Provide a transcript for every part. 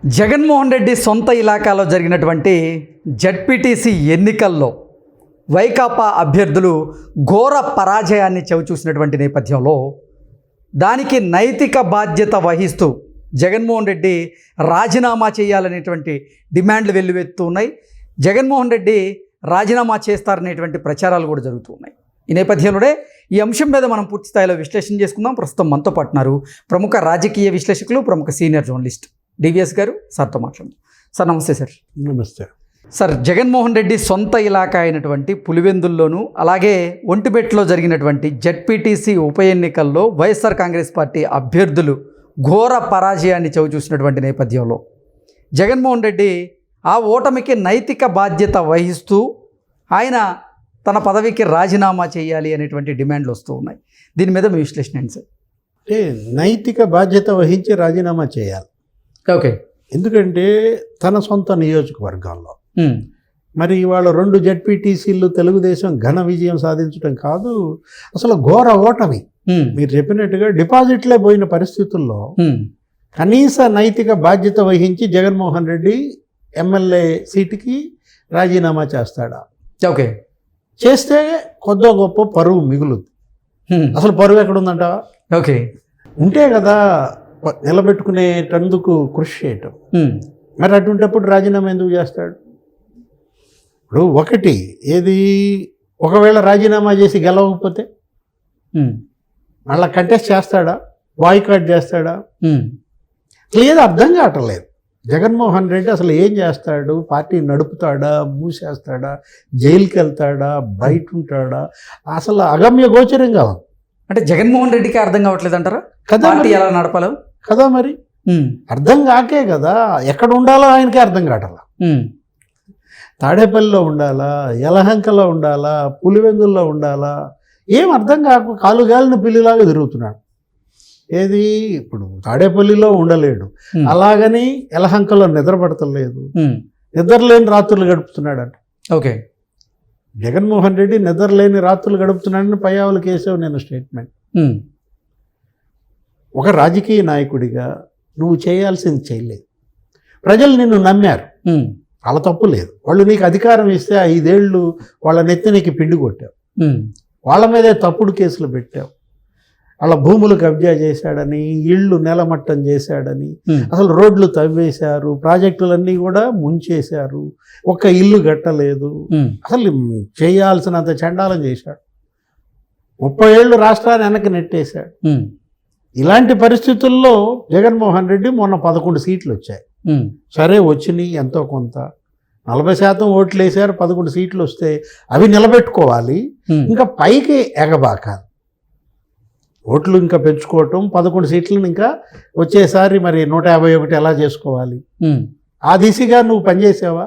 జగన్మోహన్ రెడ్డి సొంత ఇలాకాలో జరిగినటువంటి జడ్పీటీసీ ఎన్నికల్లో వైకాపా అభ్యర్థులు ఘోర పరాజయాన్ని చవిచూసినటువంటి నేపథ్యంలో దానికి నైతిక బాధ్యత వహిస్తూ జగన్మోహన్ రెడ్డి రాజీనామా చేయాలనేటువంటి డిమాండ్లు వెల్లువెత్తుతూ ఉన్నాయి. జగన్మోహన్ రెడ్డి రాజీనామా చేస్తారనేటువంటి ప్రచారాలు కూడా జరుగుతూ ఉన్నాయి. ఈ నేపథ్యంలోనే ఈ అంశం మీద మనం పూర్తి స్థాయిలో విశ్లేషణ చేసుకుందాం. ప్రస్తుతం మనతో పాటున్నారు ప్రముఖ రాజకీయ విశ్లేషకులు, ప్రముఖ సీనియర్ జర్నలిస్ట్ డివిఎస్ గారు. సార్తో మాట్లాడదాం. సార్ నమస్తే. సార్ నమస్తే. సార్, జగన్మోహన్ రెడ్డి సొంత ఇలాకా అయినటువంటి పులివెందుల్లోనూ అలాగే ఒంటిబెట్లో జరిగినటువంటి జడ్పీటీసీ ఉప ఎన్నికల్లో వైఎస్ఆర్ కాంగ్రెస్ పార్టీ అభ్యర్థులు ఘోర పరాజయాన్ని చవిచూసినటువంటి నేపథ్యంలో జగన్మోహన్ రెడ్డి ఆ ఓటమికి నైతిక బాధ్యత వహిస్తూ ఆయన తన పదవికి రాజీనామా చేయాలి అనేటువంటి డిమాండ్లు వస్తూ ఉన్నాయి. దీని మీద మీ విశ్లేషణ ఏంటి సార్? అంటే నైతిక బాధ్యత వహించి రాజీనామా చేయాలి. ఓకే. ఎందుకంటే తన సొంత నియోజకవర్గంలో మరి ఇవాళ 2 జడ్పీటీసీలు తెలుగుదేశం ఘన విజయం సాధించడం కాదు, అసలు ఘోర ఓటమి. మీరు చెప్పినట్టుగా డిపాజిట్లే పోయిన పరిస్థితుల్లో కనీస నైతిక బాధ్యత వహించి జగన్మోహన్ రెడ్డి ఎమ్మెల్యే సీటుకి రాజీనామా చేస్తాడా? ఓకే. చేస్తే కొద్దో గొప్ప పరువు మిగులుద్ది. అసలు పరువు ఎక్కడుందంట? ఓకే. ఉంటే కదా నిలబెట్టుకునేటందుకు కృషి చేయటం. మరి అటువంటిప్పుడు రాజీనామా ఎందుకు చేస్తాడు? ఇప్పుడు ఒకటి ఏది, ఒకవేళ రాజీనామా చేసి గెలవకపోతే మళ్ళీ కంటెస్ట్ చేస్తాడా? బాయ్కాట్ చేస్తాడా? లేదు, అర్థం కావట్లేదు. జగన్మోహన్ రెడ్డి అసలు ఏం చేస్తాడు? పార్టీ నడుపుతాడా? మూసేస్తాడా? జైలుకి వెళ్తాడా? బయట ఉంటాడా? అసలు అగమ్య గోచరంగా ఉంది. అంటే జగన్మోహన్ రెడ్డికి అర్థం కావట్లేదు అంటారా? పార్టీ ఎలా నడపాలో కదా మరి అర్థం కాకే కదా. ఎక్కడ ఉండాలో ఆయనకే అర్థం కావట్లా. తాడేపల్లిలో ఉండాలా, యలహంకలో ఉండాలా, పులివెందుల్లో ఉండాలా, ఏం అర్థం కాకు కాలుగాలిన పిల్లిలాగా తిరుగుతున్నాడు. ఏది, ఇప్పుడు తాడేపల్లిలో ఉండలేడు, అలాగని యలహంకలో నిద్రపడతలేదు, నిద్రలేని రాత్రులు గడుపుతున్నాడంట. ఓకే. జగన్మోహన్ రెడ్డి నిద్రలేని రాత్రులు గడుపుతున్నాడని పయ్యావులు కేసావు నేను స్టేట్మెంట్. ఒక రాజకీయ నాయకుడిగా నువ్వు చేయాల్సింది చేయలేదు. ప్రజలు నిన్ను నమ్మారు, వాళ్ళ తప్పు లేదు. వాళ్ళు నీకు అధికారం ఇస్తే 5 ఏళ్ళు వాళ్ళ నెత్తినికి పిండి కొట్టావు, వాళ్ళ మీదే తప్పుడు కేసులు పెట్టావు. వాళ్ళ భూములు కబ్జా చేశాడని, ఇళ్ళు నెలమట్టం చేశాడని, అసలు రోడ్లు తవ్వేశారు, ప్రాజెక్టులన్నీ కూడా ముంచేశారు, ఒక్క ఇల్లు కట్టలేదు. అసలు చేయాల్సినంత చండాలం చేశాడు. 30 ఏళ్ళు రాష్ట్రాన్ని వెనక్కి నెట్టేశాడు. ఇలాంటి పరిస్థితుల్లో జగన్మోహన్ రెడ్డి మొన్న 11 సీట్లు వచ్చాయి. సరే వచ్చినాయి, ఎంతో కొంత 40% ఓట్లు వేశారు. 11 సీట్లు వస్తే అవి నిలబెట్టుకోవాలి, ఇంకా పైకి ఎగబాకాలి. ఓట్లు ఇంకా పెంచుకోవటం, 11 సీట్లను ఇంకా వచ్చేసారి మరి 151 ఎలా చేసుకోవాలి? ఆ దిశగా నువ్వు పనిచేసావా?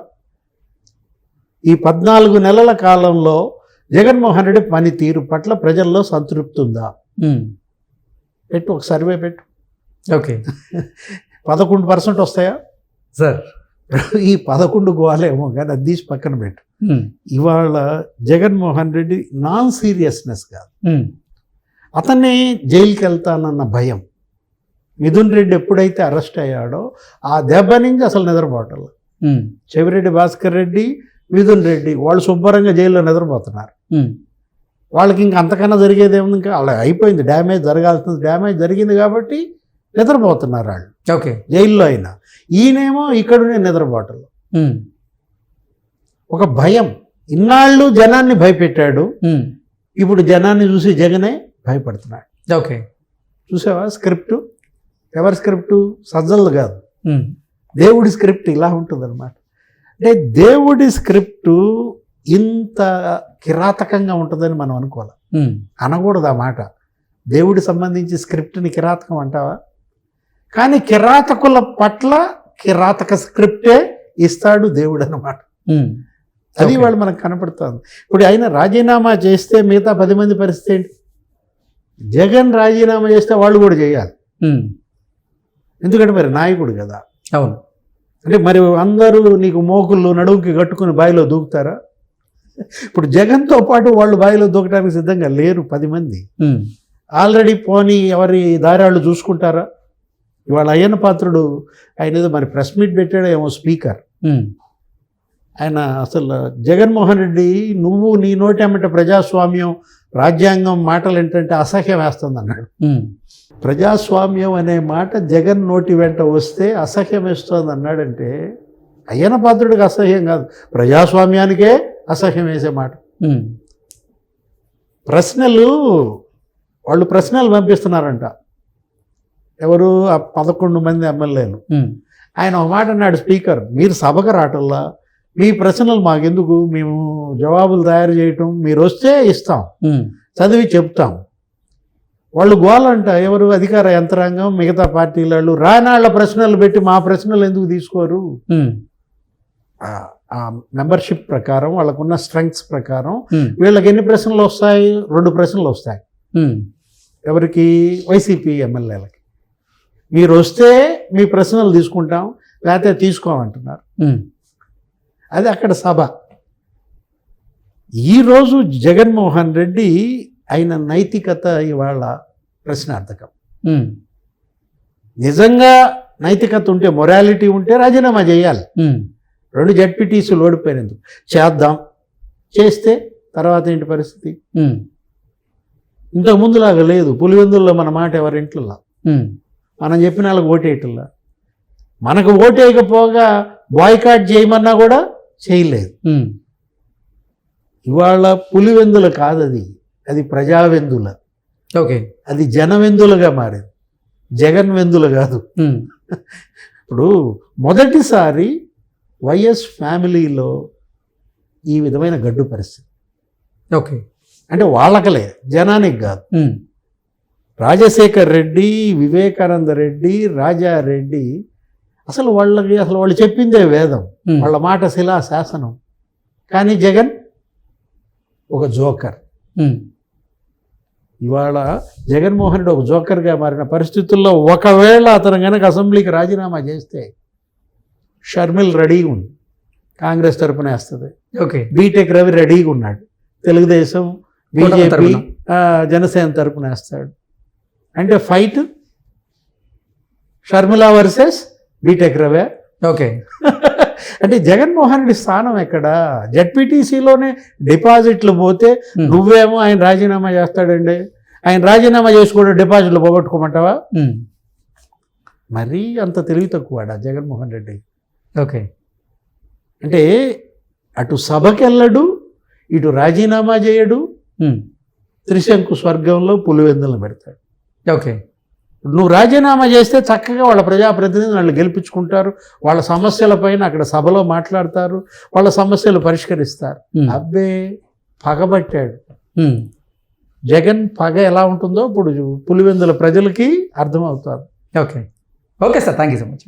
ఈ 14 నెలల కాలంలో జగన్మోహన్ రెడ్డి పనితీరు పట్ల ప్రజల్లో సంతృప్తి ఉందా? పెట్టు, ఒక సర్వే పెట్టు. ఓకే. 11% వస్తాయా సార్? ఈ 11 గోవాలేమో కానీ అది తీసి పక్కన పెట్టు. ఇవాళ జగన్మోహన్ రెడ్డి నాన్ సీరియస్నెస్ కాదు, అతన్ని జైలుకి వెళ్తానన్న భయం. మిథున్ రెడ్డి ఎప్పుడైతే అరెస్ట్ అయ్యాడో ఆ దెబ్బ నుంచి అసలు నిద్రపోవటం. చెవిరెడ్డి భాస్కర్ రెడ్డి, మిథున్ రెడ్డి వాళ్ళు శుభ్రంగా జైల్లో నిద్రపోతున్నారు. వాళ్ళకి ఇంకా అంతకన్నా జరిగేదేముంది? ఇంకా అలా అయిపోయింది. డ్యామేజ్ జరగాల్సింది డ్యామేజ్ జరిగింది కాబట్టి నిద్రపోతున్నారు వాళ్ళు. ఓకే. జైల్లో అయినా ఈయనేమో ఇక్కడనే నిద్రపోవటంలో ఒక భయం. ఇన్నాళ్ళు జనాన్ని భయపెట్టాడు, ఇప్పుడు జనాన్ని చూసి జగనే భయపడుతున్నాడు. ఓకే. చూసావా స్క్రిప్టు? ఎవరి స్క్రిప్టు? సజ్జలది కాదు, దేవుడి స్క్రిప్ట్ ఇలా ఉంటుంది అనమాట. అంటే దేవుడి స్క్రిప్టు ఇంత కిరాతకంగా ఉంటుందని మనం అనుకోవాలి, అనకూడదు ఆ మాట. దేవుడి సంబంధించి స్క్రిప్ట్ని కిరాతకం అంటావా? కానీ కిరాతకుల పట్ల కిరాతక స్క్రిప్టే ఇస్తాడు దేవుడు అన్నమాట. అది వాళ్ళు మనకు కనపడుతుంది. ఇప్పుడు ఆయన రాజీనామా చేస్తే మిగతా 10 మంది పరిస్థితి ఏంటి? జగన్ రాజీనామా చేస్తే వాళ్ళు కూడా చేయాలి, ఎందుకంటే మరి నాయకుడు కదా. అవును. అంటే మరి అందరూ నీకు మోకుళ్ళు నడుముకి కట్టుకుని బావిలో దూకుతారా? ఇప్పుడు జగన్తో పాటు వాళ్ళు బావిలో దూకడానికి సిద్ధంగా లేరు 10 మంది. ఆల్రెడీ పోనీ ఎవరి దారాళ్ళు చూసుకుంటారా? ఇవాళ అయ్యన్న పాత్రుడు ఆయన ఏదో మరి ప్రెస్ మీట్ పెట్టాడు ఏమో స్పీకర్. ఆయన అసలు జగన్మోహన్ రెడ్డి నువ్వు నీ నోటేమంటే ప్రజాస్వామ్యం రాజ్యాంగం మాటలు ఏంటంటే అసహ్యం వేస్తుంది అన్నాడు. ప్రజాస్వామ్యం అనే మాట జగన్ నోటి వెంట వస్తే అసహ్యం వేస్తుంది అన్నాడంటే అయ్యన్న పాత్రుడికి అసహ్యం కాదు, ప్రజాస్వామ్యానికే అసహ్యం వేసే మాట. వాళ్ళు ప్రశ్నలు పంపిస్తున్నారంట ఎవరు 11 మంది ఎమ్మెల్యేలు. ఆయన ఒక మాట అన్నాడు స్పీకర్, మీరు సభకు రావటంలా మీ ప్రశ్నలు మాకెందుకు, మేము జవాబులు తయారు చేయటం, మీరు వస్తే ఇస్తాం, చదివి చెప్తాం. వాళ్ళు గోలంట ఎవరు అధికార యంత్రాంగం మిగతా పార్టీల వాళ్ళు రానాళ్ళ ప్రశ్నలు పెట్టి మా ప్రశ్నలు ఎందుకు తీసుకోరు. ఆ మెంబర్షిప్ ప్రకారం వాళ్ళకున్న స్ట్రెంగ్స్ ప్రకారం వీళ్ళకి ఎన్ని ప్రశ్నలు వస్తాయి, 2 ప్రశ్నలు వస్తాయి. ఎవరికి, వైసీపీ ఎమ్మెల్యేలకి. మీరు వస్తే మీ ప్రశ్నలు తీసుకుంటాం, లేకపోతే తీసుకోమంటున్నారు. అది అక్కడ సభ. ఈరోజు జగన్మోహన్ రెడ్డి ఆయన నైతికత ఇవాళ ప్రశ్నార్థకం. నిజంగా నైతికత ఉంటే, మొరాలిటీ ఉంటే రాజీనామా చేయాలి. 2 జడ్పీటీసీలు ఓడిపోయినందుకు చేద్దాం, చేస్తే తర్వాత ఏంటి పరిస్థితి? ఇంతకు ముందులాగా లేదు. పులివెందుల్లో మన మాట ఎవరింట్లో మనం చెప్పిన వాళ్ళకి ఓటేయటంలా, మనకు ఓటేయకపోగా బాయ్కాట్ చేయమన్నా కూడా చేయలేదు. ఇవాళ పులివెందుల కాదు, అది ప్రజావెందుల. ఓకే, అది జనవెందులుగా మారింది, జగన్ వెందులు కాదు. ఇప్పుడు మొదటిసారి వైఎస్ ఫ్యామిలీలో ఈ విధమైన గడ్డు పరిస్థితి. ఓకే, అంటే వాళ్ళకలే, జనానికి కాదు. రాజశేఖర్ రెడ్డి, వివేకానంద రెడ్డి, రాజారెడ్డి అసలు వాళ్ళు చెప్పిందే వేదం, వాళ్ళ మాట శిలా శాసనం. కానీ జగన్ ఒక జోకర్. ఇవాళ జగన్మోహన్ రెడ్డి ఒక జోకర్గా మారిన పరిస్థితుల్లో ఒకవేళ అతను కనుక అసెంబ్లీకి రాజీనామా చేస్తే షర్మిల్ రెడీగా ఉంది, కాంగ్రెస్ తరపున వేస్తుంది. ఓకే, బీటెక్ రవి రెడీగా ఉన్నాడు, తెలుగుదేశం, బీజేపీ, జనసేన తరపున వేస్తాడు. అంటే ఫైట్ షర్మిల వర్సెస్ బీటెక్ రవే. ఓకే, అంటే జగన్మోహన్ రెడ్డి స్థానం ఎక్కడ? జడ్పీటీసీలోనే డిపాజిట్లు పోతే నువ్వేమో ఆయన రాజీనామా చేస్తాడండి, ఆయన రాజీనామా చేసి కూడా డిపాజిట్లు పోగొట్టుకోమంటావా? మరీ అంత తెలివి తక్కువాడా జగన్మోహన్ రెడ్డి? ఓకే, అంటే అటు సభకెళ్ళడు, ఇటు రాజీనామా చేయడు, త్రిశంకు స్వర్గంలో పులివెందులను పెడతాడు. ఓకే, నువ్వు రాజీనామా చేస్తే చక్కగా వాళ్ళ ప్రజాప్రతినిధులు వాళ్ళు గెలిపించుకుంటారు, వాళ్ళ సమస్యలపైన అక్కడ సభలో మాట్లాడతారు, వాళ్ళ సమస్యలు పరిష్కరిస్తారు. అబ్బే, పగబట్టాడు. జగన్ పగ ఎలా ఉంటుందో ఇప్పుడు పులివెందుల ప్రజలకి అర్థమవుతారు. Okay, okay sir, thank you so much.